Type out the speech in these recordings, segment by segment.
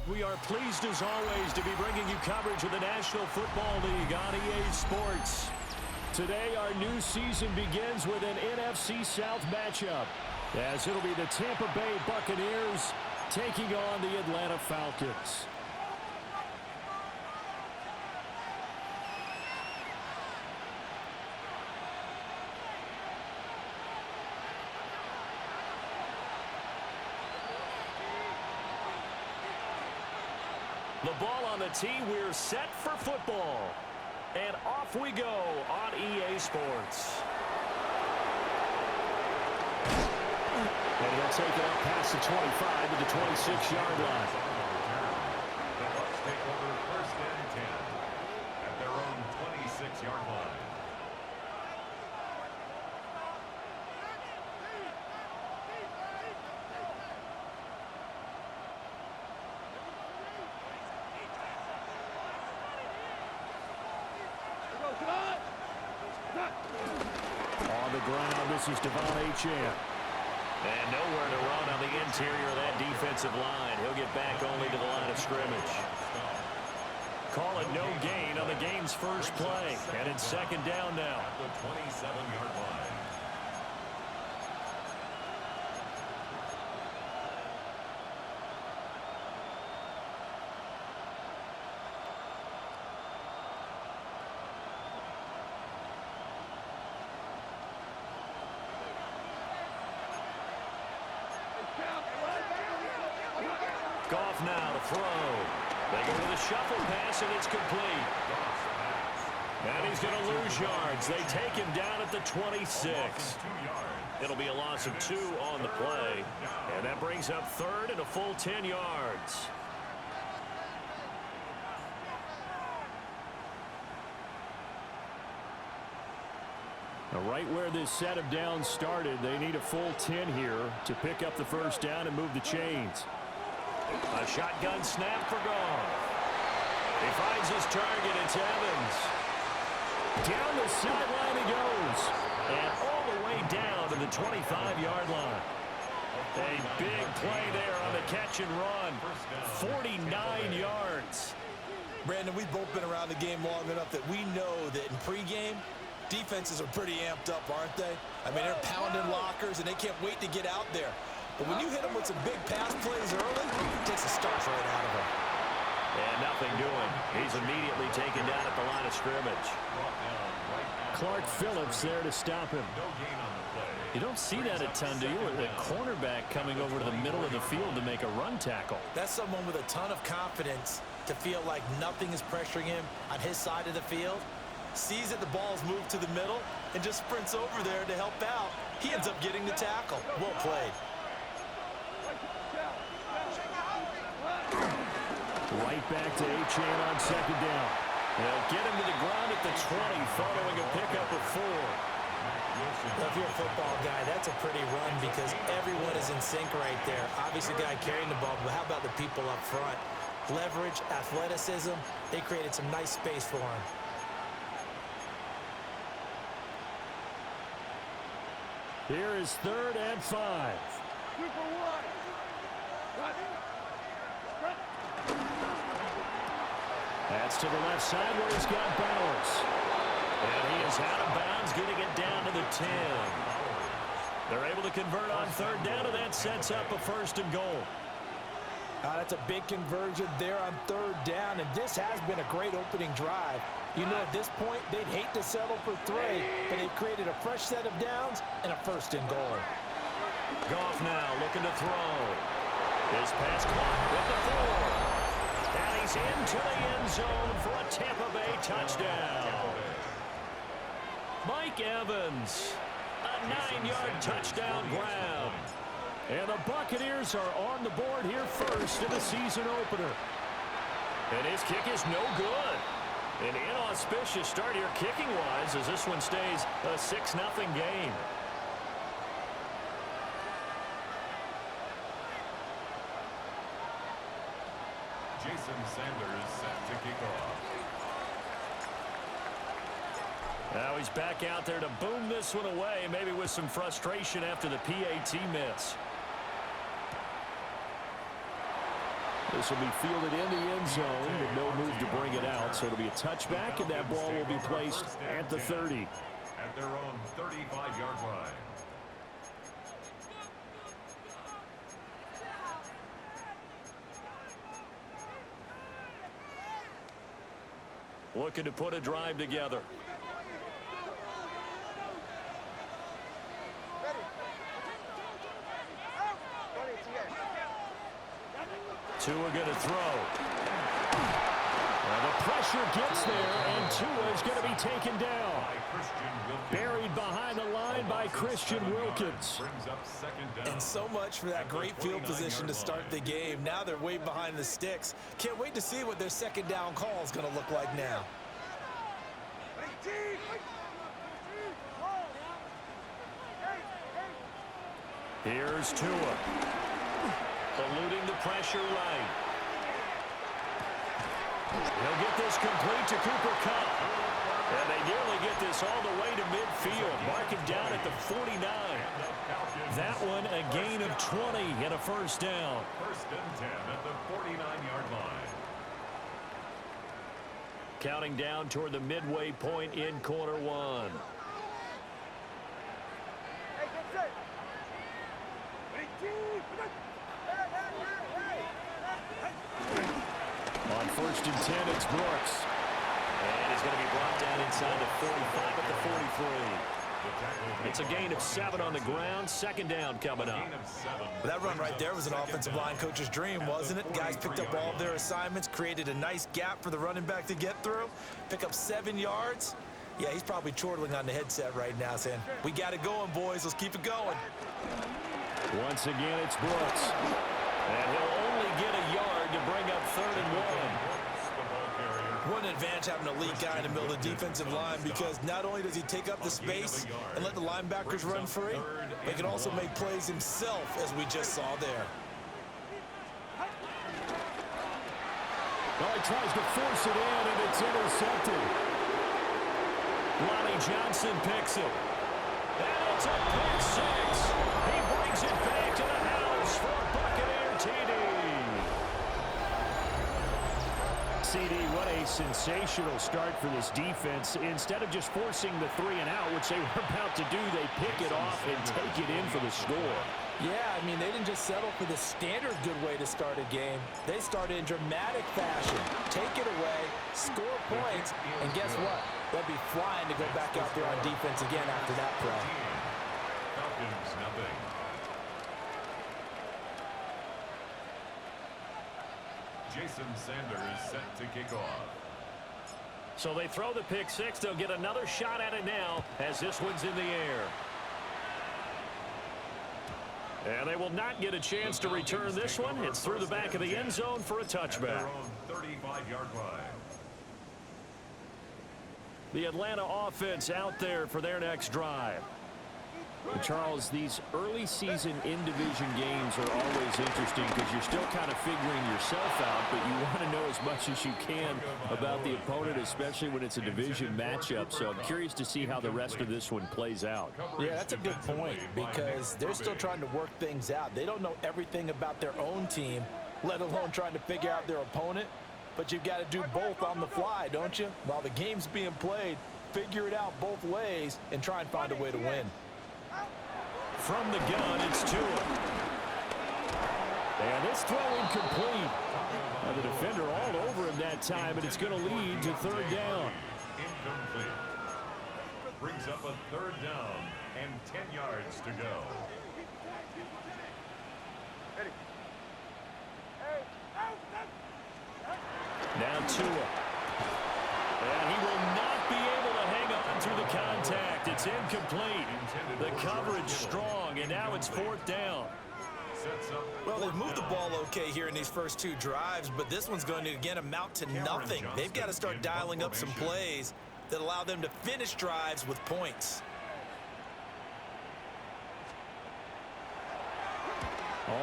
We are pleased as always to be bringing you coverage of the National Football League on EA Sports. Today our new season begins with an NFC South matchup, as it'll be the Tampa Bay Buccaneers taking on the Atlanta Falcons. The ball on the tee, we're set for football. And off we go on EA Sports. And he'll take it up past the 25 to the 26-yard line. The Bucs take over first and 10 at their own 26-yard line. On the ground, this is Devon Achane. And nowhere to run on the interior of that defensive line. He'll get back only to the line of scrimmage. Call it no gain on the game's first play. And it's second down now. At the 27-yard line. Goff now to throw. They go to the shuffle pass, and it's complete. And he's going to lose yards. They take him down at the 26. It'll be a loss of 2 on the play. And that brings up third and a full 10 yards. Right where this set of downs started, they need a full 10 here to pick up the first down and move the chains. A shotgun snap for Goff. He finds his target. It's Evans. Down the sideline he goes. And all the way down to the 25-yard line. A big play there on the catch and run. 49 yards. Brandon, we've both been around the game long enough that we know that in pregame, defenses are pretty amped up, aren't they? I mean, they're pounding lockers, and they can't wait to get out there. But when you hit them with some big pass plays early, it takes the starch right out of them. And nothing doing. He's immediately taken down at the line of scrimmage. Clark Phillips there to stop him. You don't see that a ton, do you? With the cornerback coming over to the middle of the field to make a run tackle. That's someone with a ton of confidence to feel like nothing is pressuring him on his side of the field. Sees that the ball's moved to the middle and just sprints over there to help out. He ends up getting the tackle. Well played. Right back to A-Chain on second down. They'll get him to the ground at the 20, following a pickup of 4. Well, if you're a football guy, that's a pretty run because everyone is in sync right there. Obviously, the guy carrying the ball, but how about the people up front? Leverage, athleticism, they created some nice space for him. Here is 3rd and 5. That's to the left side where he's got Bowers. And he is out of bounds, getting it down to the 10. They're able to convert on 3rd down, and that sets up a 1st and goal. That's a big conversion there on 3rd down, and this has been a great opening drive. You know, at this point, they'd hate to settle for 3, but they've created a fresh set of downs and a 1st and goal. Goff now looking to throw. His pass clock with the 4. And he's into the end zone for a Tampa Bay touchdown. Mike Evans, a 9-yard touchdown grab. And the Buccaneers are on the board here first in the season opener. And his kick is no good. An inauspicious start here kicking-wise as this one stays a 6-0 game. Jason Sanders set to kick off. Now he's back out there to boom this one away, maybe with some frustration after the PAT miss. This will be fielded in the end zone with no move to bring it out, so it'll be a touchback, and that ball will be placed at the 30. At their own 35-yard line. Looking to put a drive together. Tua going to throw. Well, the pressure gets there, and Tua is going to be taken down. Buried behind the line by Christian Wilkins. And so much for that great field position to start the game. Now they're way behind the sticks. Can't wait to see what their second down call is going to look like now. Here's Tua. Eluding the pressure right. He'll get this complete to Cooper Kupp. And they nearly get this all the way to midfield. Mark him down at the 49. That one a gain of 20 and a first down. 1st and 10 at the 49-yard line. Counting down toward the midway point in quarter 1. On 1st and 10, it's Brooks. And he's going to be brought down inside the 45 at the 43. It's a gain of 7 on the ground. 2nd down coming up. That run right there was an offensive line coach's dream, wasn't it? Guys picked up all of their assignments, created a nice gap for the running back to get through, pick up 7 yards. Yeah, he's probably chortling on the headset right now saying, we got it going, boys. Let's keep it going. Once again, it's Brooks. And he'll only get a yard to bring up 3rd and 1. What an advantage having an elite guy in the middle of the defensive line, because not only does he take up the space and let the linebackers run free, but he can also make plays himself, as we just saw there. Well, he tries to force it in, and it's intercepted. Lonnie Johnson picks it. And it's a pick six. He brings it back to the house for a Buccaneer TD. CD, what a sensational start for this defense. Instead of just forcing the 3 and out, which they were about to do, they pick it off and take it in for the score. Yeah, I mean, they didn't just settle for the standard good way to start a game. They started in dramatic fashion. Take it away, score points, and guess what? They'll be flying to go back out there on defense again after that play. Falcons, nothing. Jason Sanders set to kick off. So they throw the pick six. They'll get another shot at it now as this one's in the air. And they will not get a chance to return this one. It's through the back of the end zone for a touchback. 35-yard line. The Atlanta offense out there for their next drive. Charles, these early season in-division games are always interesting because you're still kind of figuring yourself out, but you want to know as much as you can about the opponent, especially when it's a division matchup. So I'm curious to see how the rest of this one plays out. Yeah, that's a good point, because they're still trying to work things out. They don't know everything about their own team, let alone trying to figure out their opponent. But you've got to do both on the fly, don't you? While the game's being played, figure it out both ways and try and find a way to win. From the gun, it's Tua. And this throw incomplete. Now the defender all over him that time, and it's going to lead to third down. Incomplete. Brings up a third down and 10 yards to go. Now Tua. And he will not be able to hang on through the contact. It's incomplete. The coverage strong, and now it's fourth down. Well, they've moved the ball okay here in these first 2 drives, but this one's going to, again, amount to nothing. They've got to start dialing up some plays that allow them to finish drives with points.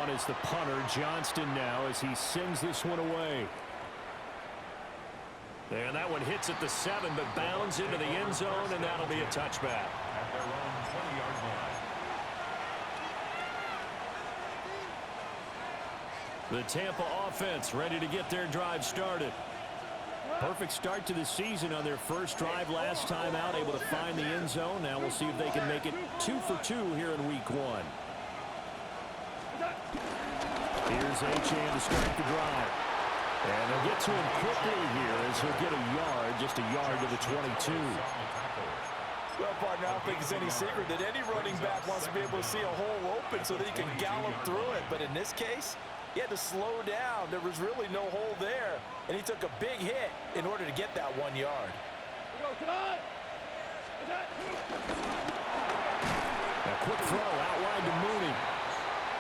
On is the punter, Johnston, now, as he sends this one away. And that one hits at the 7, but bounds into the end zone, and that'll be a touchback. At their own 20-yard line. The Tampa offense ready to get their drive started. Perfect start to the season on their first drive last time out, able to find the end zone. Now we'll see if they can make it 2 for 2 here in week 1. Here's Achane to start the drive. And they'll get to him quickly here as he'll get a yard, just a yard to the 22. Well, partner, I don't think it's any secret that any running back wants to be able to see a hole open so that he can gallop through it. But in this case, he had to slow down. There was really no hole there, and he took a big hit in order to get that 1 yard. A quick throw out wide to Mooney.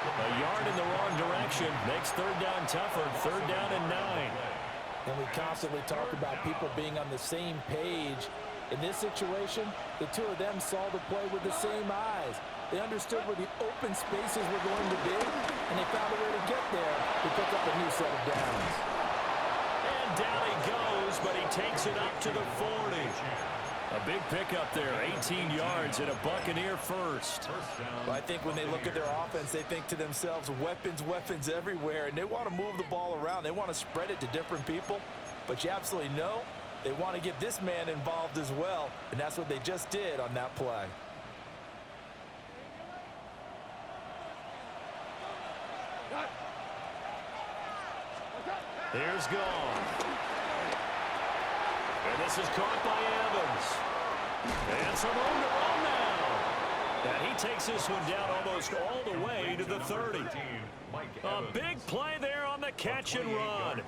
A yard in the wrong direction. Makes third down tougher. Third down and 9. And we constantly talk about people being on the same page. In this situation, the 2 of them saw the play with the same eyes. They understood where the open spaces were going to be, and they found a way to get there to pick up a new set of downs. And down he goes, but he takes it up to the 40. A big pickup there, 18 yards and a Buccaneer first. Well, I think when they look at their offense, they think to themselves, weapons, weapons everywhere, and they want to move the ball around. They want to spread it to different people, but you absolutely know they want to get this man involved as well, and that's what they just did on that play. Here's gone. And this is caught by Evans. And some room to run now. And he takes this one down almost all the way to the 30. A big play there on the catch and run.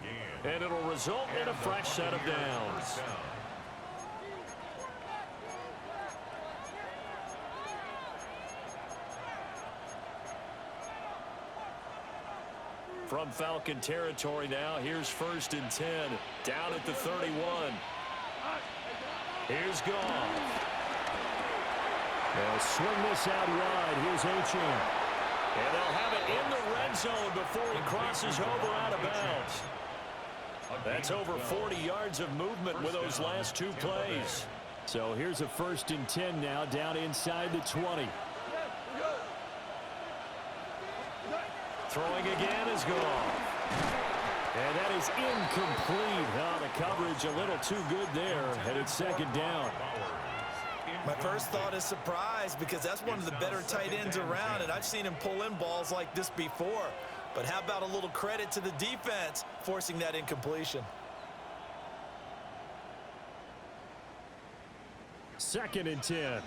And it'll result in a fresh set of downs. From Falcon territory now, here's 1st and 10. Down at the 31. Here's Goff. They'll swing this out wide. Here's Achane. And they'll have it in the red zone before he crosses over out of bounds. That's over 40 yards of movement with those last 2 plays. So here's a 1st and 10 now, down inside the 20. Throwing again is Goff. And that is incomplete. Oh, the coverage a little too good there, and it's 2nd down. My first thought is surprise, because that's one of the better tight ends around, and I've seen him pull in balls like this before. But how about a little credit to the defense forcing that incompletion? 2nd and 10.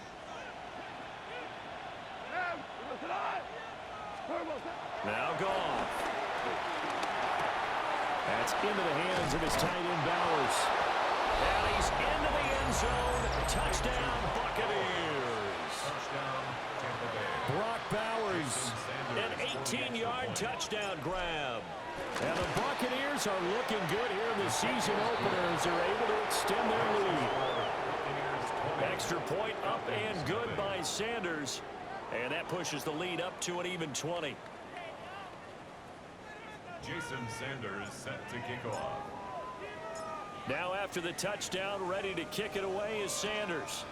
Now Goff. That's into the hands of his tight end Bowers. And he's into the end zone. Touchdown, Buccaneers. Touchdown, Tampa Bay. Brock Bowers, an 18-yard touchdown grab. And the Buccaneers are looking good here in the season opener as they're able to extend their lead. Extra point up and good by Sanders. And that pushes the lead up to an even 20. Jason Sanders set to kick off. Now after the touchdown, ready to kick it away is Sanders.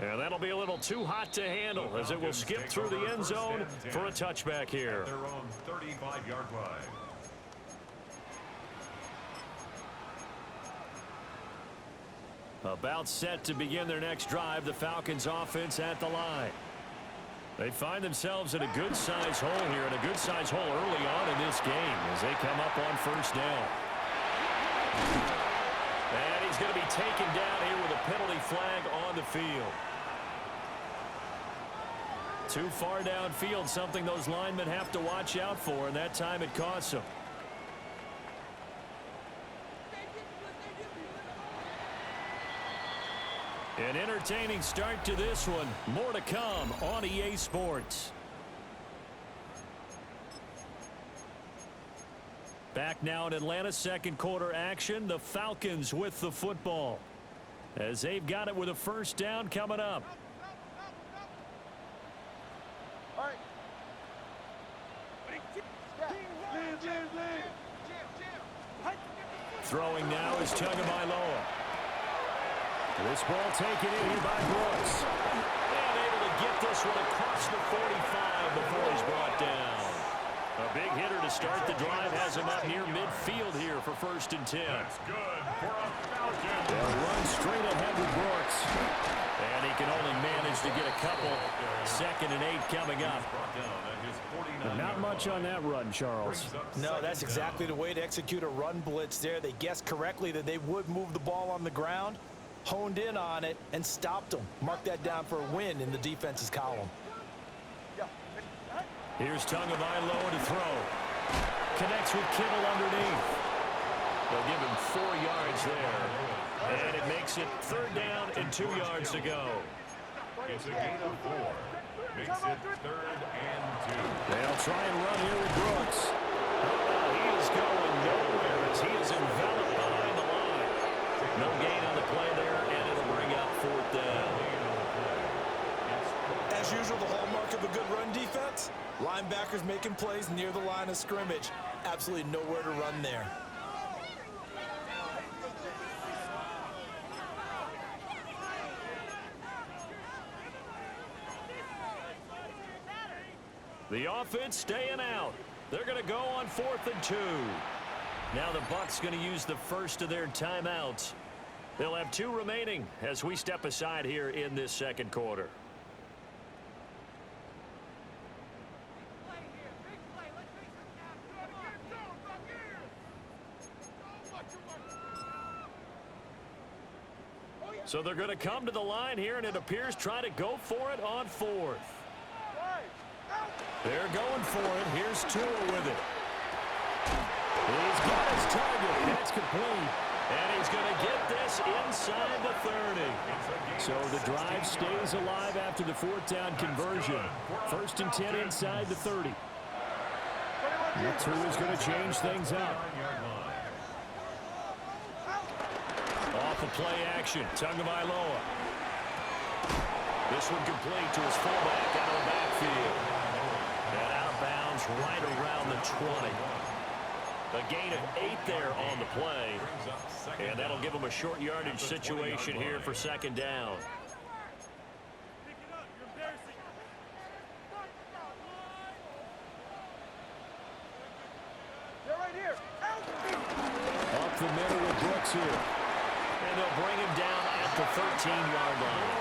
And that'll be a little too hot to handle as it will skip through the end zone for a touchback here. Their own 35-yard line. About set to begin their next drive, the Falcons offense at the line. They find themselves in a good-sized hole here, and a good-sized hole early on in this game as they come up on 1st down. And he's going to be taken down here with a penalty flag on the field. Too far downfield, something those linemen have to watch out for, and that time it costs them. An entertaining start to this one. More to come on EA Sports. Back now in Atlanta, 2nd quarter action. The Falcons with the football as they've got it with a 1st down coming up. Throwing now is Tagovailoa. This ball taken in here by Brooks. And able to get this one across the 45 before he's brought down. A big hitter to start the drive has him up near midfield here for 1st and 10. That's good for a Falcon. They'll run straight ahead with Brooks. And he can only manage to get a couple. 2nd and 8 coming up. Not much on that run, Charles. No, that's exactly the way to execute a run blitz there. They guessed correctly that they would move the ball on the ground, honed in on it, and stopped them. Mark that down for a win in the defense's column. Here's Tagovailoa to throw. Connects with Kittle underneath. They'll give him 4 yards there. And it makes it 3rd down and 2 yards to go. It's a gain of 4. Makes it 3rd and 2. They'll try and run here with Brooks. He is going nowhere as he is enveloped behind the line. No gain on the play there, and it'll bring up 4th down. As usual, the hallmark of a good run defense, linebackers making plays near the line of scrimmage. Absolutely nowhere to run there. The offense staying out. They're going to go on 4th and 2. Now the Bucs going to use the first of their timeouts. They'll have 2 remaining as we step aside here in this 2nd quarter. So they're going to come to the line here, and it appears try to go for it on 4th. They're going for it. Here's Tua with it. He's got his target. That's complete. And he's going to get this inside the 30. So the drive stays alive after the fourth down conversion. 1st and 10 inside the 30. That's who is going to change things up. Off the play action, Tagovailoa. This one complete to his fullback out of the backfield. And out of bounds right around the 20. A gain of 8 there on the play. And that'll give him a short yardage situation here for 2nd down. Up the middle with Brooks here. And they'll bring him down at the 13-yard line.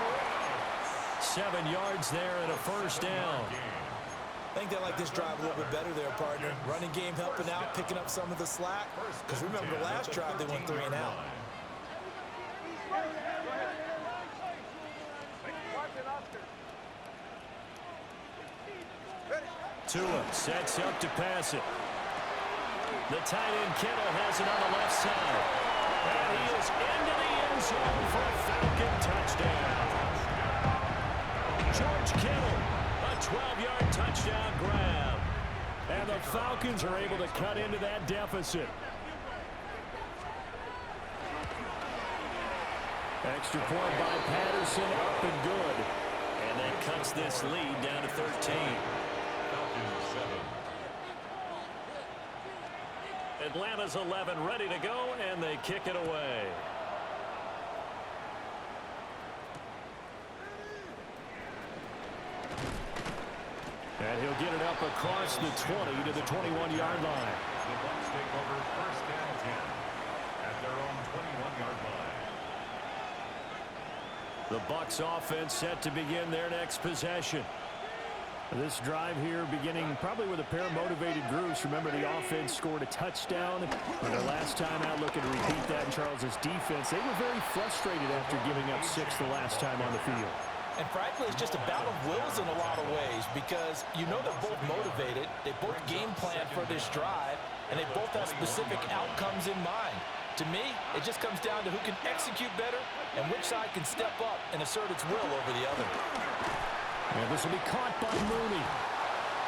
7 yards there and a 1st down. I think they like this drive a little bit better there, partner. Running game helping out, picking up some of the slack. Because remember, the last drive they went 3 and out. Tua sets up to pass it. The tight end Kittle has it on the left side. And he is into the end zone for a Falcon touchdown. George Kittle, a 12-yard touchdown grab. And the Falcons are able to cut into that deficit. Extra point by Patterson, up and good. And that cuts this lead down to 13. Atlanta's 11 ready to go, and they kick it away. And he'll get it up across the 20 to the 21-yard line. The Bucs take over 1st and 10 at their own 21-yard line. The Bucs offense set to begin their next possession. This drive here beginning probably with a pair of motivated groups. Remember, the offense scored a touchdown. And their last time out, looking to repeat that in Charles's defense. They were very frustrated after giving up 6 the last time on the field. And frankly, it's just a battle of wills in a lot of ways because you know they're both motivated. They both game plan for this drive, and they both have specific outcomes in mind. To me, it just comes down to who can execute better and which side can step up and assert its will over the other. And this will be caught by Mooney.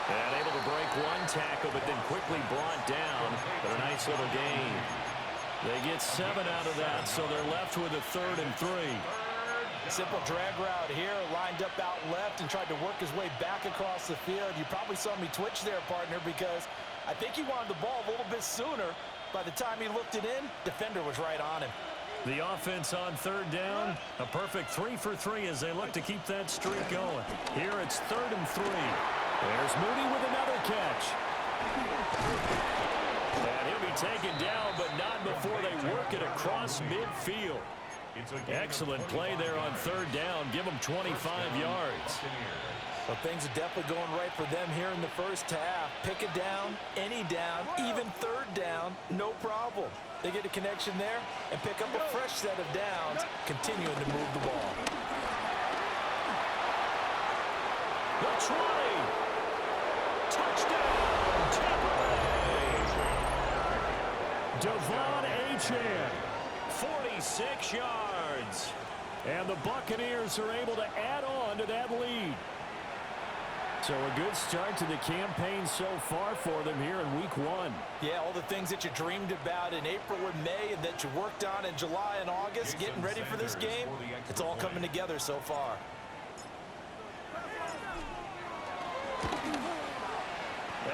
And able to break one tackle, but then quickly brought down. But a nice little gain. They get 7 out of that, so they're left with a 3rd and 3. Simple drag route here, lined up out left and tried to work his way back across the field. You probably saw me twitch there, partner, because I think he wanted the ball a little bit sooner. By the time he looked it in, defender was right on him. The offense on 3rd down, a perfect 3 for 3 as they look to keep that streak going. Here it's 3rd and 3. There's Mooney with another catch. And he'll be taken down, but not before they work it across midfield. Excellent play there on 3rd down. Give them 25 yards. Well, things are definitely going right for them here in the first half. Pick it down, any down, even 3rd down, no problem. They get a connection there and pick up a fresh set of downs, continuing to move the ball. The 20. Touchdown, Tampa Bay. Devon Achane, 46 yards. And the Buccaneers are able to add on to that lead. So a good start to the campaign so far for them here in week 1. Yeah, all the things that you dreamed about in April and May and that you worked on in July and August, getting ready for this game, it's all coming together so far.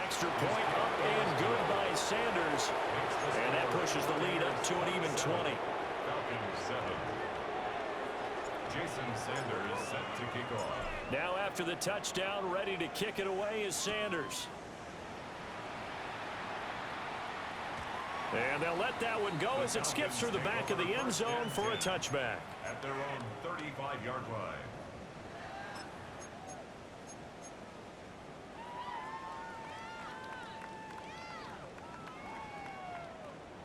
Extra point up and good by Sanders. And that pushes the lead up to an even 20. Falcons 7. Jason Sanders set to kick off. Now after the touchdown, ready to kick it away is Sanders. And they'll let that one go as it skips through the back of the end zone for a touchback. At their own 35-yard line.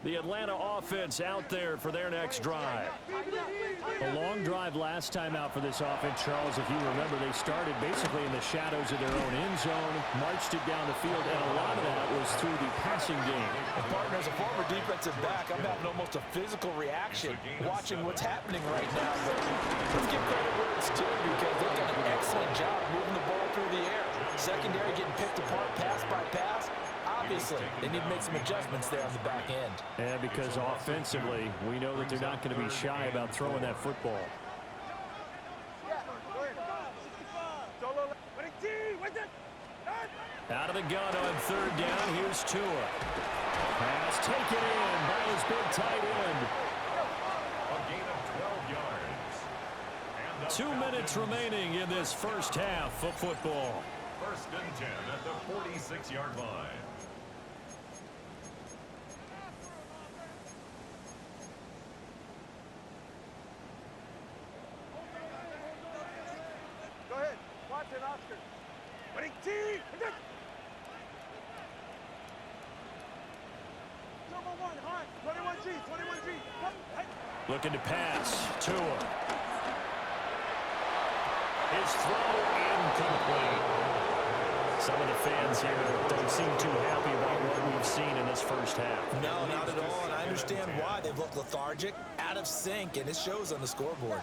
The Atlanta offense out there for their next drive. A long drive last time out for this offense, Charles. If you remember, they started basically in the shadows of their own end zone, marched it down the field, and a lot of that was through the passing game. And partner, as a former defensive back, I'm having almost a physical reaction watching what's happening right now. But let's give credit where it's due because they've done an excellent job moving the ball through the air. Secondary getting picked apart pass by pass. Obviously, they need to make some adjustments there on the back end. And because offensively, we know that they're not going to be shy about throwing that football. Out of the gun on third down, here's Tua. Pass taken in by his big tight end. A gain of 12 yards. 2 minutes remaining in this first half of football. First and 10 at the 46-yard line. Go ahead. Watch it, Oscar. Winning team. Number 1, Hunt. 21G, 21G. Looking to pass. Tua. His throw incomplete. Some of the fans here don't seem too happy about what we've seen in this first half. No, not at all, and I understand why. They look lethargic, out of sync, and it shows on the scoreboard.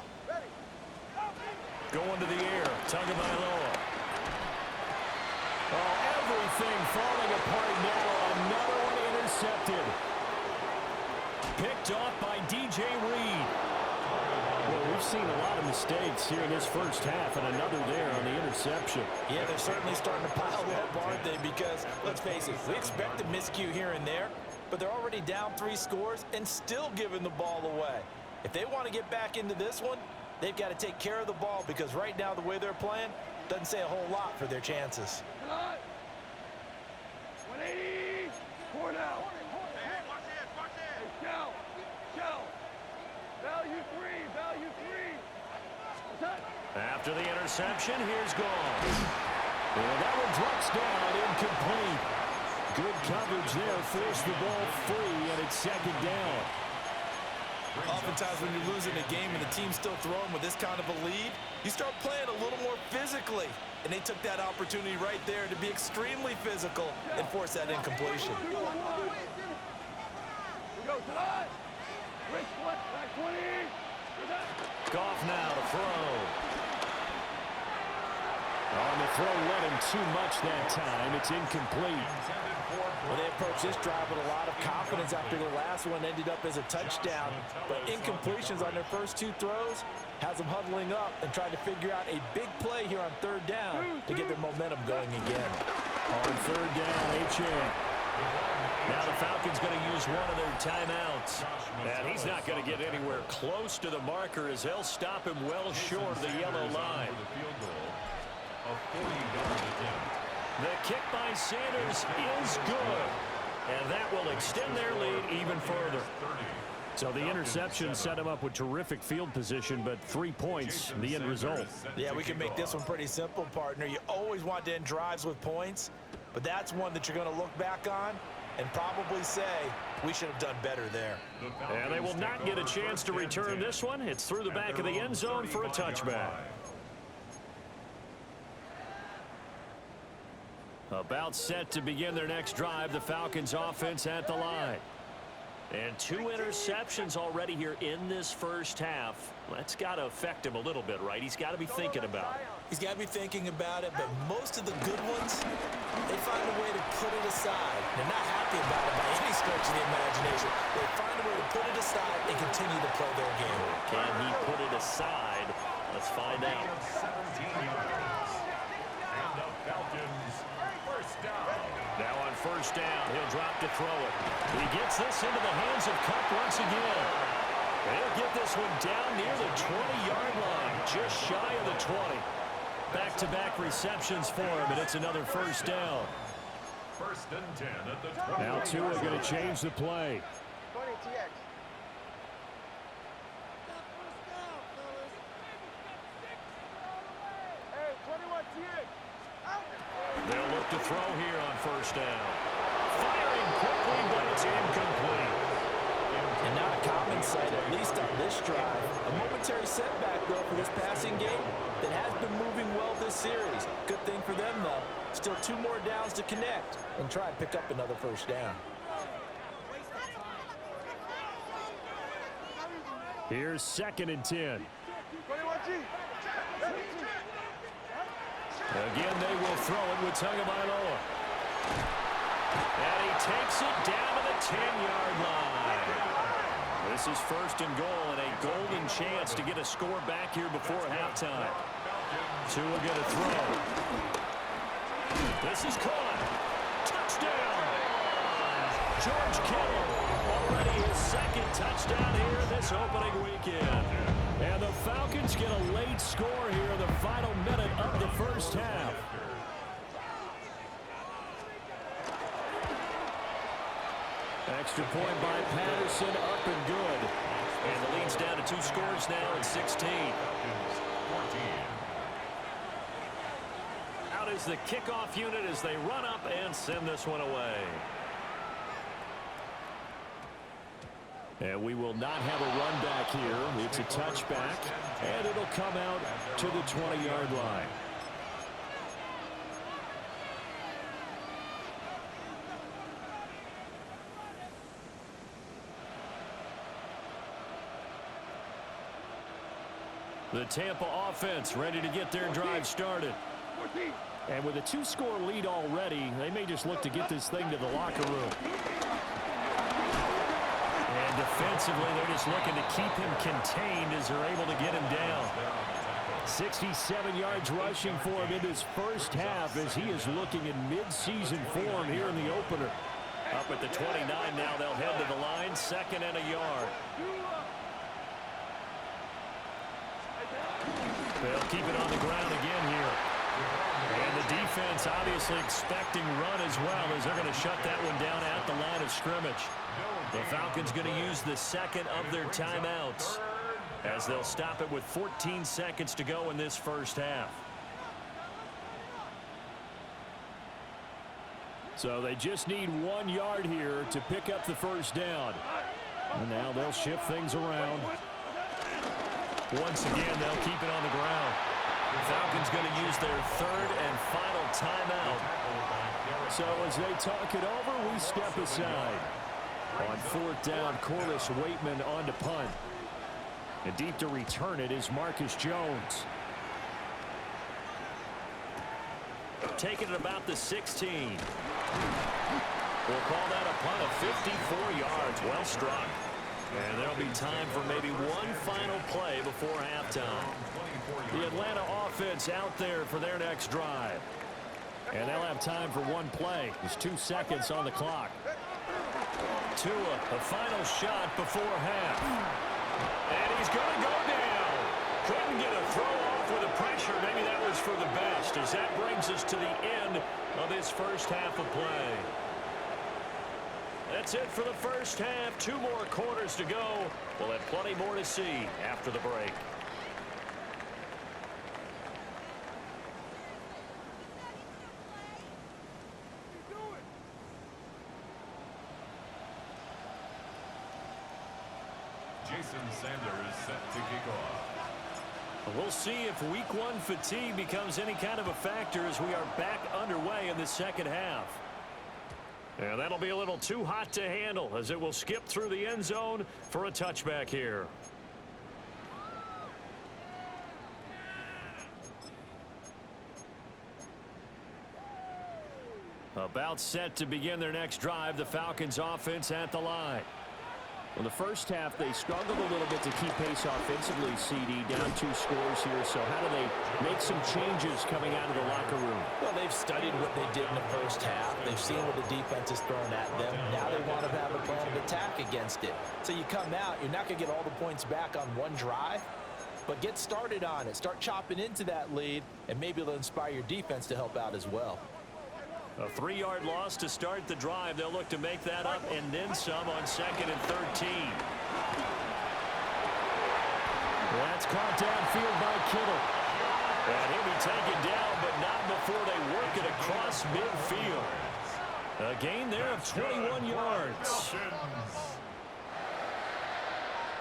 Going to the air. Tagovailoa. Oh, everything falling apart now. Another one intercepted. Picked off by DJ Reed. Well, we've seen a lot of mistakes here in this first half, and another there on the interception. Yeah, they're certainly starting to pile up, aren't they? Because, let's face it, we expect a miscue here and there, but they're already down 3 scores and still giving the ball away. If they want to get back into this one, they've got to take care of the ball because right now the way they're playing doesn't say a whole lot for their chances. 180. 4 now. Hey, watch it. Hey, Shell. Value 3. After the interception, here's gone. And that one drops down, incomplete. Good coverage there, forced the ball free, and it's second down. Oftentimes when you're losing a game and the team's still throwing with this kind of a lead, you start playing a little more physically. And they took that opportunity right there to be extremely physical and force that incompletion. Goff now to throw. On the throw, led him too much that time. It's incomplete. Well, they approached this drive with a lot of confidence after their last one ended up as a touchdown. But incompletions on their first 2 throws has them huddling up and trying to figure out a big play here on third down to get their momentum going again. On third down, HM. Now the Falcons going to use one of their timeouts. And he's not going to get anywhere close to the marker as they'll stop him well short of the yellow line. The kick by Sanders is good. And that will extend their lead even further. So the interception set him up with terrific field position, but 3 points, the end result. Yeah, we can make this one pretty simple, partner. You always want to end drives with points, but that's one that you're going to look back on and probably say, we should have done better there. And they will not get a chance to return this one. It's through the back of the end zone for a touchback. About set to begin their next drive, the Falcons offense at the line. And 2 interceptions already here in this first half. That's got to affect him a little bit, right? He's got to be thinking about it. He's got to be thinking about it, but most of the good ones, they find a way to put it aside. They're not happy about it by any stretch of the imagination. They find a way to put it aside and continue to play their game. Can he put it aside? Let's find out. 17 yards. And the Falcons first down. Now on first down, he'll drop to throw it. He gets this into the hands of Cup once again. He'll get this one down near the 20-yard line, just shy of the 20. Back-to-back receptions for him, and it's another first down. First and 10 at the 20. Now Tua going to change the play. 20 TX. Hey, 21 TX. They'll look to throw here on first down. Firing quickly, but it's incomplete. And not a common sight, at least on this drive. A momentary setback, though, for this passing game that has been moving well this series. Good thing for them, though. Still 2 more downs to connect and try and pick up another first down. Here's 2nd and 10. 21G. Again, they will throw it with Tagovailoa. And he takes it down to the 10-yard line. This is 1st and goal and a golden chance to get a score back here before halftime. Tua going to throw. This is caught. Touchdown. George Kittle, already his 2nd touchdown here this opening weekend. And the Falcons get a late score here in the final minute of the first half. Extra point by Patterson, up and good. And the lead's down to 2 scores now at 16. Out is the kickoff unit as they run up and send this one away. And we will not have a run back here. It's a touchback, and it'll come out to the 20-yard line. The Tampa offense ready to get their drive started. And with a 2-score lead already, they may just look to get this thing to the locker room. And defensively, they're just looking to keep him contained as they're able to get him down. 67 yards rushing for him in this first half as he is looking in mid-season form here in the opener. Up at the 29 now, they'll head to the line, 2nd and a yard. They'll keep it on the ground again here. And the defense obviously expecting run as well as they're going to shut that one down at the line of scrimmage. The Falcons going to use the 2nd of their timeouts as they'll stop it with 14 seconds to go in this first half. So they just need 1 yard here to pick up the first down. And now they'll shift things around. Once again, they'll keep it on the ground. The Falcons going to use their 3rd and final timeout. So as they talk it over, we step aside. On 4th down, Corliss Waitman on to punt. And deep to return it is Marcus Jones. Taking it about the 16. We'll call that a punt of 54 yards. Well struck. And there'll be time for maybe one final play before halftime. The Atlanta offense out there for their next drive. And they'll have time for one play. There's 2 seconds on the clock. Tua, the final shot before half. And he's going to go down. Couldn't get a throw off with the pressure. Maybe that was for the best as that brings us to the end of this first half of play. That's it for the first half. 2 more quarters to go. We'll have plenty more to see after the break. Jason Sanders set to kick off. We'll see if week 1 fatigue becomes any kind of a factor as we are back underway in the second half. And that'll be a little too hot to handle as it will skip through the end zone for a touchback here. About set to begin their next drive, the Falcons offense at the line. Well, the first half, they struggled a little bit to keep pace offensively, CD, down 2 scores here. So how do they make some changes coming out of the locker room? Well, they've studied what they did in the first half. They've seen what the defense is throwing at them. Now they want to have a plan of attack against it. So you come out, you're not going to get all the points back on one drive, but get started on it. Start chopping into that lead, and maybe it'll inspire your defense to help out as well. A 3-yard loss to start the drive. They'll look to make that up and then some on 2nd and 13. That's caught downfield by Kittle. And he'll be taken down, but not before they work it across midfield. A gain there of 21 yards.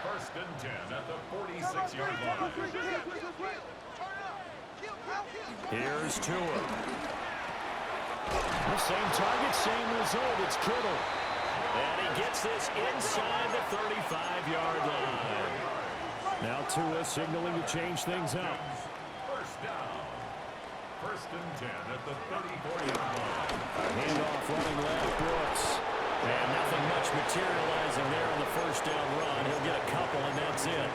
First and 10 at the 46-yard line. Here's Tua. The same target, same result. It's Kittle. And he gets this inside the 35-yard line. Now Tua signaling to change things up. First down. First and 10 at the 34-yard line. Handoff running left, Brooks. And nothing much materializing there on the first down run. He'll get a couple, and that's it.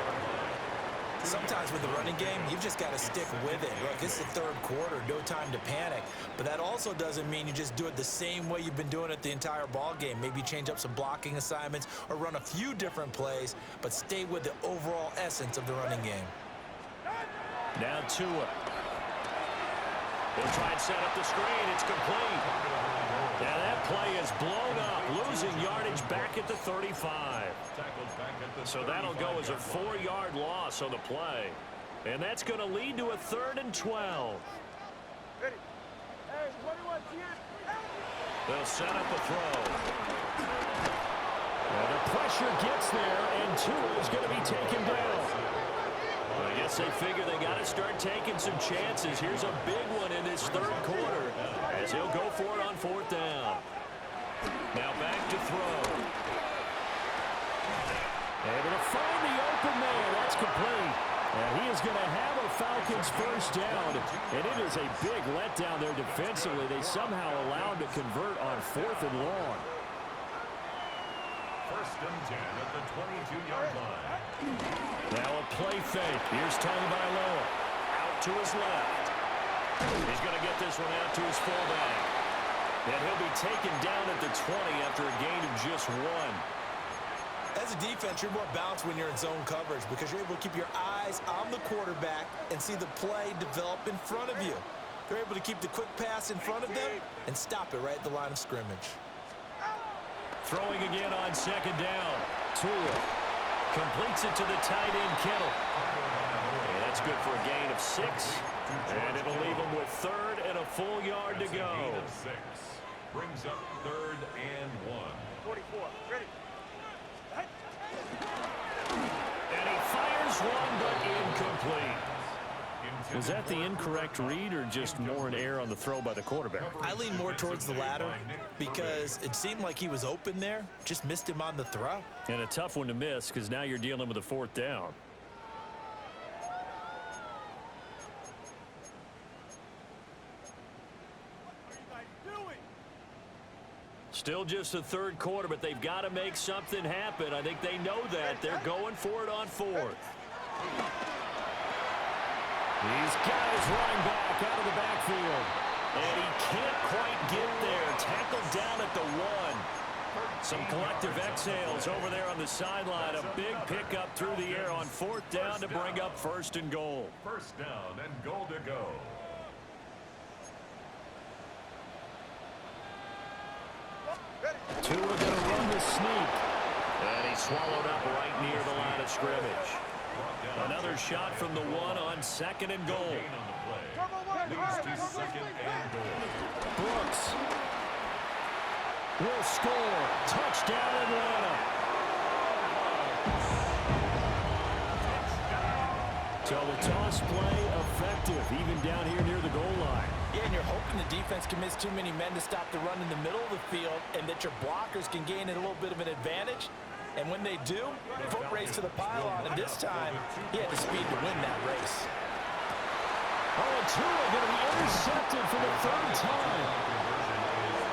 Sometimes with the running game, you've just got to stick with it. Look, this is the third quarter, no time to panic. But that also doesn't mean you just do it the same way you've been doing it the entire ball game. Maybe change up some blocking assignments or run a few different plays, but stay with the overall essence of the running game. Now Tua. They'll try and set up the screen. It's complete. Now that play is blown up, losing yardage back at the 35. So that'll go as a 4-yard loss on the play. And that's going to lead to a 3rd and 12. Ready. Hey, 21 TX. They'll set up the throw. And the pressure gets there, and Tua is going to be taken down. I guess they figure they got to start taking some chances. Here's a big one in this third quarter as he'll go for it on 4th down. Now back to throw. Able to find the open man. That's complete. And he is going to have a Falcons first down. And it is a big letdown there defensively. They somehow allowed to convert on 4th and long. First and 10 at the 22-yard line. Now a play fake. Here's Tagovailoa. Out to his left. He's going to get this one out to his fullback. And he'll be taken down at the 20 after a gain of just 1. As a defense, you're more balanced when you're in zone coverage because you're able to keep your eyes on the quarterback and see the play develop in front of you. You're able to keep the quick pass in front of them and stop it right at the line of scrimmage. Throwing again on 2nd down. Tua completes it to the tight end, Kittle. And that's good for a gain of 6. And it'll leave him with 3rd and a full yard to go. Gain of 6. Brings up 3rd and 1. 44. Ready. And he fires one, but incomplete. Was that the incorrect read or just more an error on the throw by the quarterback? I lean more towards the latter because it seemed like he was open there, just missed him on the throw. And a tough one to miss because now you're dealing with a 4th down. Still just the third quarter, but they've got to make something happen. I think they know that. They're going for it on 4th. He's got his running back out of the backfield. And he can't quite get there. Tackled down at the 1. Some collective exhales over there on the sideline. A big pickup through the air on 4th down to bring up 1st and goal. First down and goal to go. Tua going to run the sneak. And he's swallowed up right near the line of scrimmage. Another shot from the 1 on 2nd and goal. Gain on the play. Leads to 2nd and goal. Brooks will score. Touchdown, Atlanta. So the toss play effective, even down here near the goal line. Yeah, and you're hoping the defense can miss too many men to stop the run in the middle of the field and that your blockers can gain a little bit of an advantage. And when they do, foot race to the pylon, and this time, he had the speed to win that race. Oh, and Tua going to be intercepted for the 3rd time.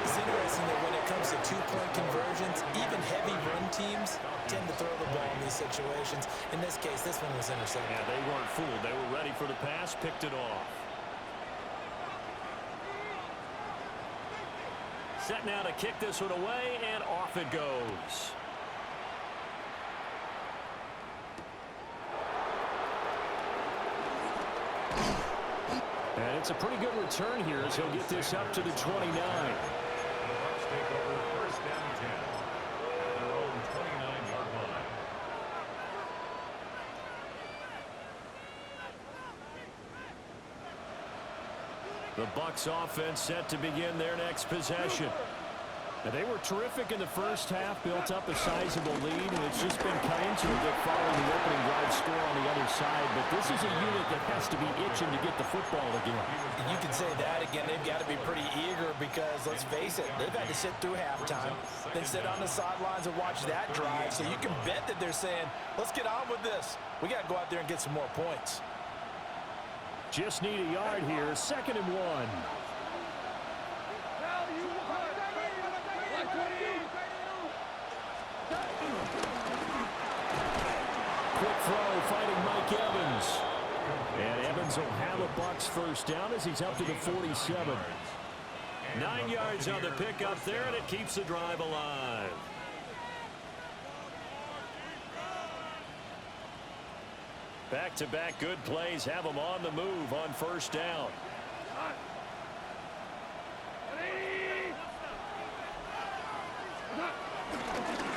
It's interesting that when it comes to 2-point conversions, even heavy run teams tend to throw the ball in these situations. In this case, this one was intercepted. Yeah, they weren't fooled. They were ready for the pass, picked it off. Set now to kick this one away, and off it goes. And it's a pretty good return here as he'll get this up to the 29. The Bucs take over first and 10 at their own 29-yard line. The Bucs offense set to begin their next possession. Now, they were terrific in the first half, built up a sizable lead, and it's just been cut into a bit following the opening drive score on the other side. But this is a unit that has to be itching to get the football again. You can say that again. They've got to be pretty eager because, let's face it, they've had to sit through halftime, then sit on the sidelines and watch that drive. So you can bet that they're saying, let's get on with this. We got to go out there and get some more points. Just need a yard here, 2nd and 1. Quick throw, fighting Mike Evans. And Evans will have a Bucs first down as he's up to the 47. 9 yards on the pickup there, and it keeps the drive alive. Back-to-back good plays have them on the move on first down.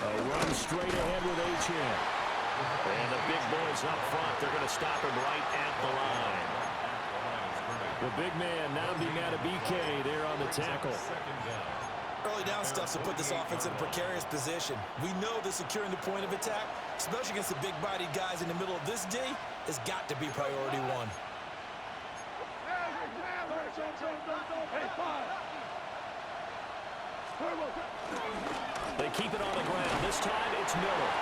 A run straight ahead with Achane. And the big boys up front, they're going to stop him right at the line. The big man, Nnamdi Madubuike, there on the tackle. Early down stuff to put this offense in a precarious position. We know that securing the point of attack, especially against the big-bodied guys in the middle of this D, has got to be priority one. They keep it on the ground. This time it's Miller.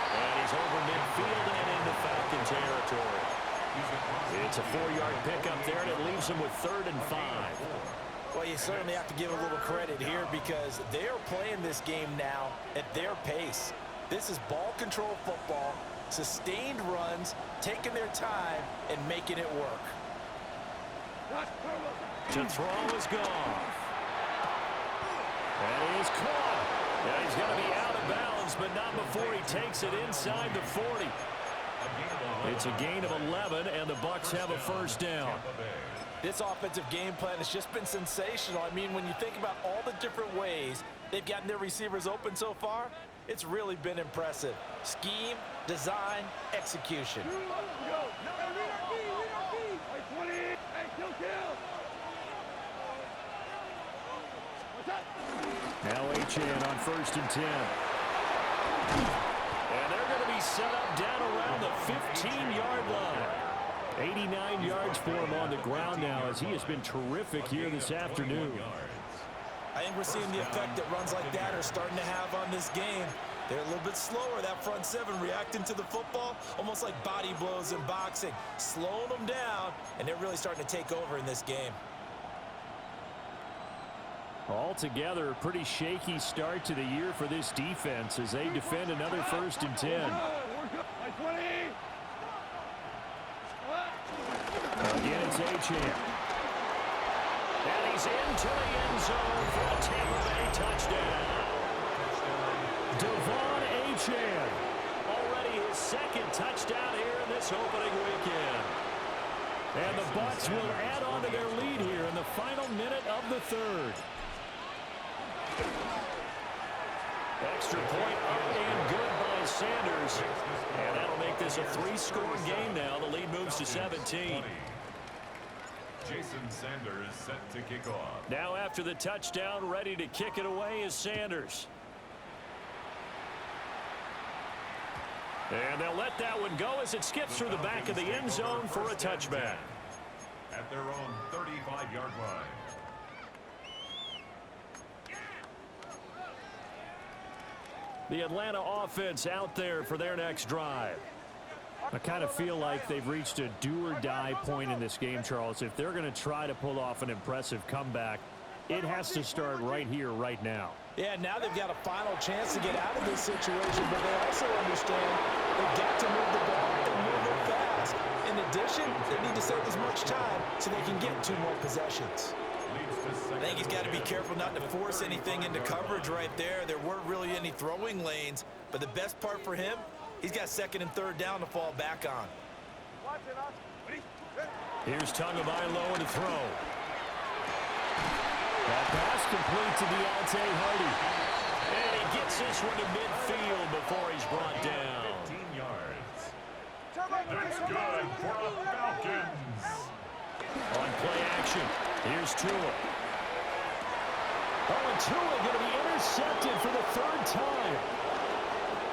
And he's over midfield and into Falcon territory. It's a 4-yard pickup there, and it leaves him with 3rd and 5. Well, you certainly have to give a little credit here because they are playing this game now at their pace. This is ball control football, sustained runs, taking their time, and making it work. To throw is gone. And he is caught. Yeah, he's going to be out of bounds, but not before he takes it inside the 40. It's a gain of 11, and the Bucs have a first down. This offensive game plan has just been sensational. I mean, when you think about all the different ways they've gotten their receivers open so far, it's really been impressive. Scheme, design, execution. Now Achane on 1st and 10. And they're going to be set up down around the 15-yard line. 89 yards for him on the ground now as he has been terrific here this afternoon. I think we're seeing the effect that runs like that are starting to have on this game. They're a little bit slower, that front seven, reacting to the football, almost like body blows in boxing, slowing them down, and they're really starting to take over in this game. Altogether, a pretty shaky start to the year for this defense as they defend another 1st and 10. Again, it's Achane. And he's into the end zone for a Tampa Bay touchdown. Devon Achane. Already his 2nd touchdown here in this opening weekend. And the Bucs will add on to their lead here in the final minute of the 3rd. Extra point up and good by Sanders. And that'll make this a 3-score game now. The lead moves to 17. Jason Sanders set to kick off. Now after the touchdown, ready to kick it away is Sanders. And they'll let that one go as it skips through the back of the end zone for a touchback. At their own 35-yard line. The Atlanta offense out there for their next drive. I kind of feel like they've reached a do-or-die point in this game, Charles. If they're going to try to pull off an impressive comeback, it has to start right here, right now. Yeah, now they've got a final chance to get out of this situation, but they also understand they've got to move the ball and move it fast. In addition, they need to save as much time so they can get 2 more possessions. I think he's got to be careful not to force anything into coverage right there. There weren't really any throwing lanes, but the best part for him, he's got 2nd and 3rd down to fall back on. Here's Tagovailoa to throw. That pass complete to Deontay Hardy. And he gets this one to midfield before he's brought down. 15 yards. That's good for the Falcons. On play action, here's Tua. Oh, and Tua going to be intercepted for the third time.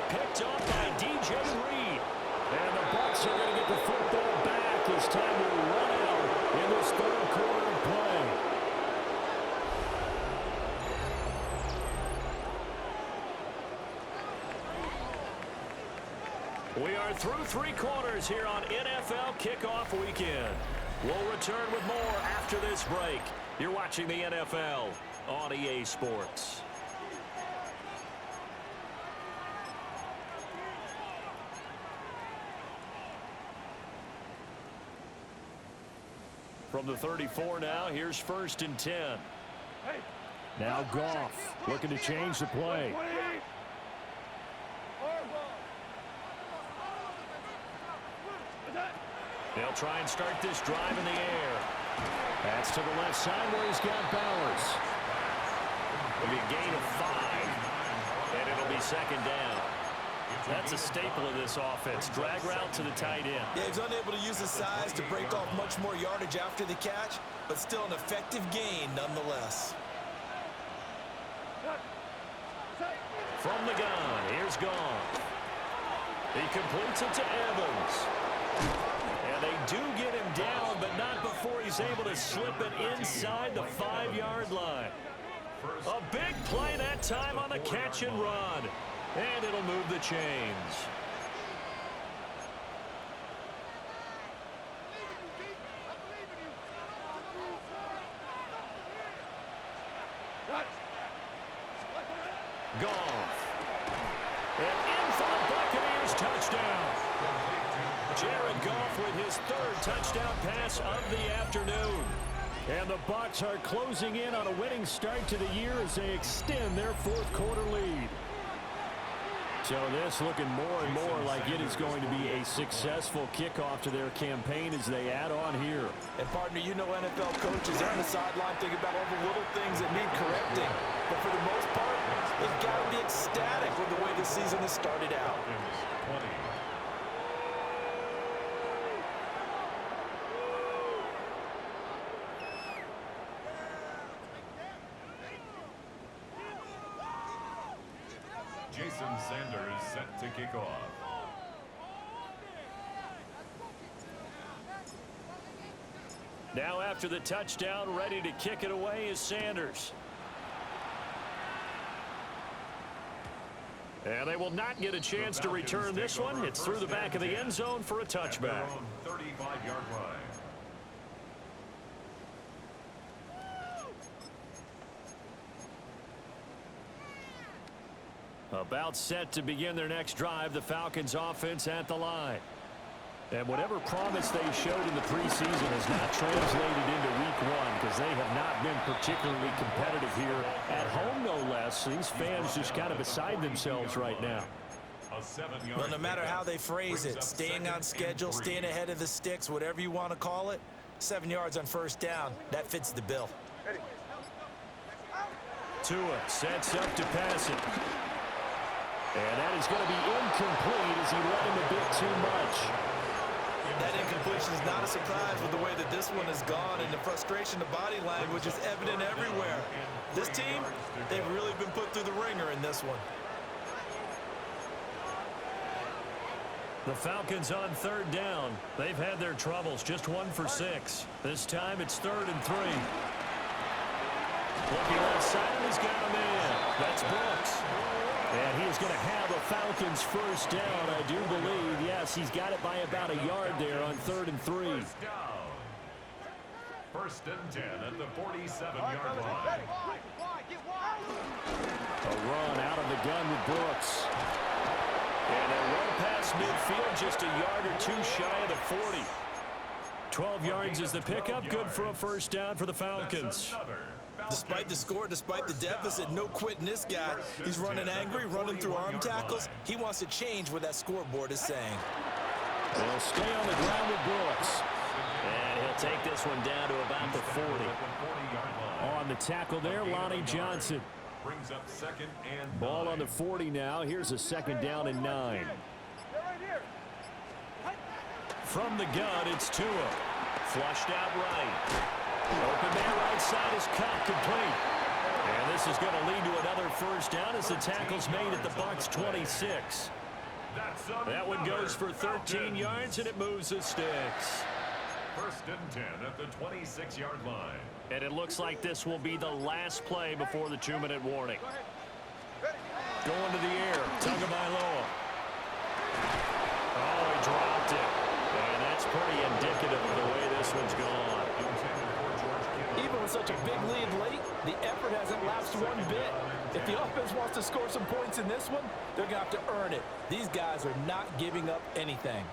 Picked up by DJ Reed. And the Bucs are going to get the football back as time will run out in this third quarter of play. We are through three quarters here on NFL Kickoff Weekend. We'll return with more after this break. You're watching the NFL on EA Sports. From the 34 now, here's 1st and 10. Now Goff looking to change the play. They'll try and start this drive in the air. That's to the left side where he's got Bowers. It'll be a gain of 5, and it'll be 2nd down. That's a staple of this offense. Drag route to the tight end. Yeah, he's unable to use his size to break off much more yardage after the catch, but still an effective gain nonetheless. From the gun, here's Goff. He completes it to Evans. And they do get him down, but not before he's able to slip it inside the 5-yard line. A big play that time on the catch and run. And it'll move the chains. Goff. And in for the Buccaneers touchdown. Jared Goff with his 3rd touchdown pass of the afternoon. And the Bucs are closing in on a winning start to the year as they extend their 4th quarter lead. So this looking more and more like it is going to be a successful kickoff to their campaign as they add on here. And partner, you know NFL coaches are on the sideline thinking about all the little things that need correcting. But for the most part, they've got to be ecstatic with the way the season has started out. Jason Sanders set to kick off. Now after the touchdown, ready to kick it away is Sanders. And they will not get a chance to return this one. It's through the back of the end zone for a touchback. 35-yard line. About set to begin their next drive, the Falcons offense at the line. And whatever promise they showed in the preseason has not translated into week 1 because they have not been particularly competitive here at home, no less. These fans just kind of beside themselves right now. Well, no matter how they phrase it, staying on schedule, staying ahead of the sticks, whatever you want to call it, 7 yards on 1st down, that fits the bill. Tua sets up to pass it. And that is going to be incomplete as he let him a bit too much. That incompletion is not a surprise with the way that this one has gone, and the frustration of body language is evident everywhere. This team, they've really been put through the ringer in this one. The Falcons on 3rd down. They've had their troubles, just 1 for 6. This time it's 3rd and 3. Looking left side, he's got him in. That's Bucs. And he is going to have a Falcons 1st down, I do believe. Yes, he's got it by about a yard there on 3rd and 3. 1st and 10 at the 47-yard line. A run out of the gun with Bucs. And a run past midfield, just a yard or 2 shy of the 40. 12 yards is the pickup, good for a 1st down for the Falcons. Despite the score, despite the deficit, no quitting this guy. He's running angry, running through arm tackles. He wants to change what that scoreboard is saying. They'll stay on the ground with Bucs. And he'll take this one down to about the 40. On the tackle there, Lonnie Johnson. Brings up 2nd and 9. Ball on the 40 now. Here's a 2nd down and 9. From the gun, it's Tua. Flushed out right. Open man right side is caught complete. And this is going to lead to another first down as the tackle's made at the Bucs 26. That one goes for 13 yards, and it moves the sticks. First and 10 at the 26-yard line. And it looks like this will be the last play before the 2-minute warning. Going to the air, Tagovailoa. Oh, he dropped it. And that's pretty indicative of the way this one's gone. Even with such a big lead late, the effort hasn't lapsed one bit. If the offense wants to score some points in this one, they're going to have to earn it. These guys are not giving up anything.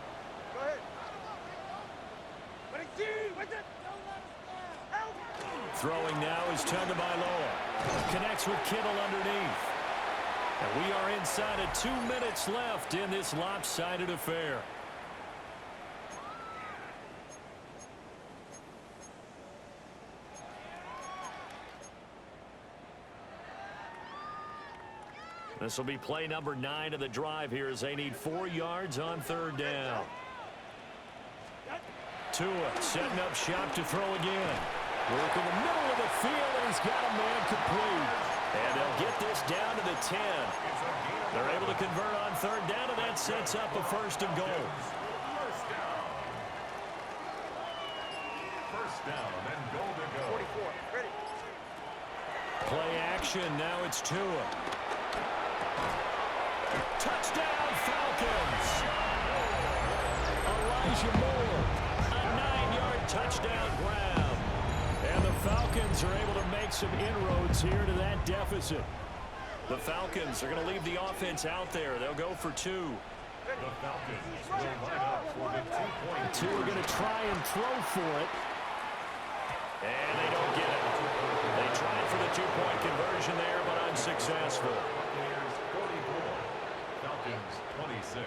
Go ahead. Throwing now is Tagovailoa. Connects with Kittle underneath. And we are inside of 2 minutes left in this lopsided affair. This will be play number 9 of the drive here as they need 4 yards on third down. Tua setting up shop to throw again. Work in the middle of the field, and he's got a man complete. And they'll get this down to the 10. They're able to convert on third down, and that sets up a first and goal. First down and goal to go. 44, ready. Play action, now it's Tua. Touchdown, Falcons! Elijah Moore, a 9-yard touchdown grab. And the Falcons are able to make some inroads here to that deficit. The Falcons are going to leave the offense out there. They'll go for 2. The Falcons will line up for the 2-point. Two are going to try and throw for it. And they don't get it. They tried for the 2-point conversion there, but unsuccessful. Buccaneers 44, Falcons 26.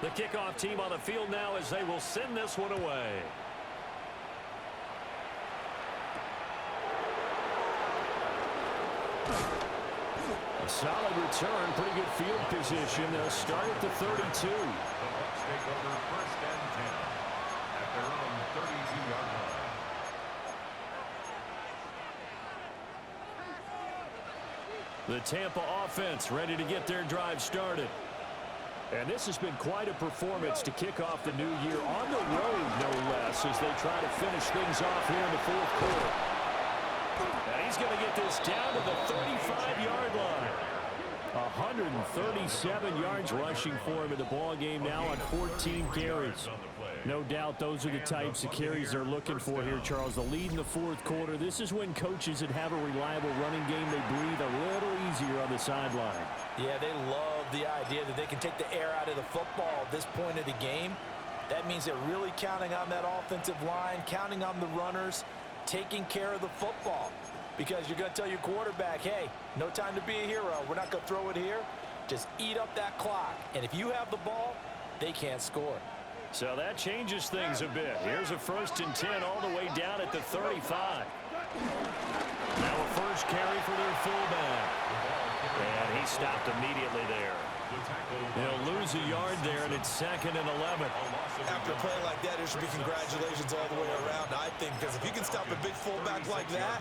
The kickoff team on the field now as they will send this one away. A solid return, pretty good field position. They'll start at the 32. The Bucs take over first and 10 at their own 32-yard line. The Tampa offense ready to get their drive started. And this has been quite a performance to kick off the new year on the road, no less, as they try to finish things off here in the fourth quarter. And he's going to get this down to the 35-yard line. 137 yards rushing for him in the ball game now on 14 carries. No doubt those are the types of carries they're looking for here, Charles. The lead in the fourth quarter. This is when coaches that have a reliable running game, they breathe a little easier on the sideline. Yeah, they love the idea that they can take the air out of the football at this point of the game. That means they're really counting on that offensive line, counting on the runners, taking care of the football. Because you're going to tell your quarterback, hey, no time to be a hero. We're not going to throw it here. Just eat up that clock. And if you have the ball, they can't score. So that changes things a bit. Here's a first and 10 all the way down at the 35. Now a first carry for their fullback. And he stopped immediately there. He'll lose a yard there, and it's second and 11. After a play like that, there should be congratulations all the way around, I think, because if you can stop a big fullback like that,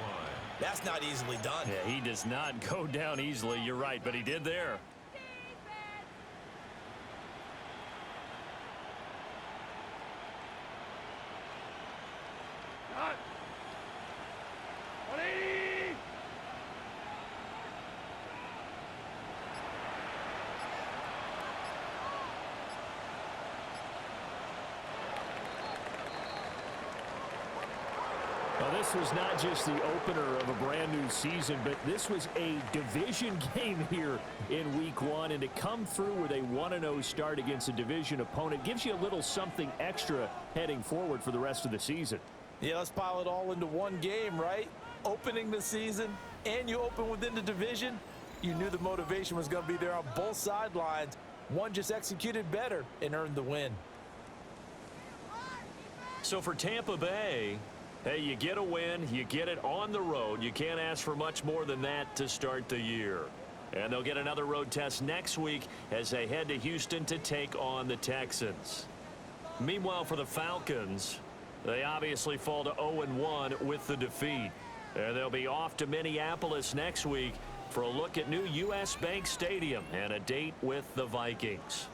that's not easily done. Yeah, he does not go down easily. You're right, but he did there. This was not just the opener of a brand new season, but this was a division game here in week 1. And to come through with a 1-0 start against a division opponent gives you a little something extra heading forward for the rest of the season. Yeah, let's pile it all into one game, right? Opening the season, and you open within the division. You knew the motivation was going to be there on both sidelines. One just executed better and earned the win. So for Tampa Bay, hey, you get a win, you get it on the road. You can't ask for much more than that to start the year. And they'll get another road test next week as they head to Houston to take on the Texans. Meanwhile, for the Falcons, They obviously fall to 0-1 with the defeat. And they'll be off to Minneapolis next week for a look at new U.S. Bank Stadium and a date with the Vikings.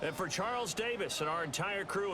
And for Charles Davis and our entire crew,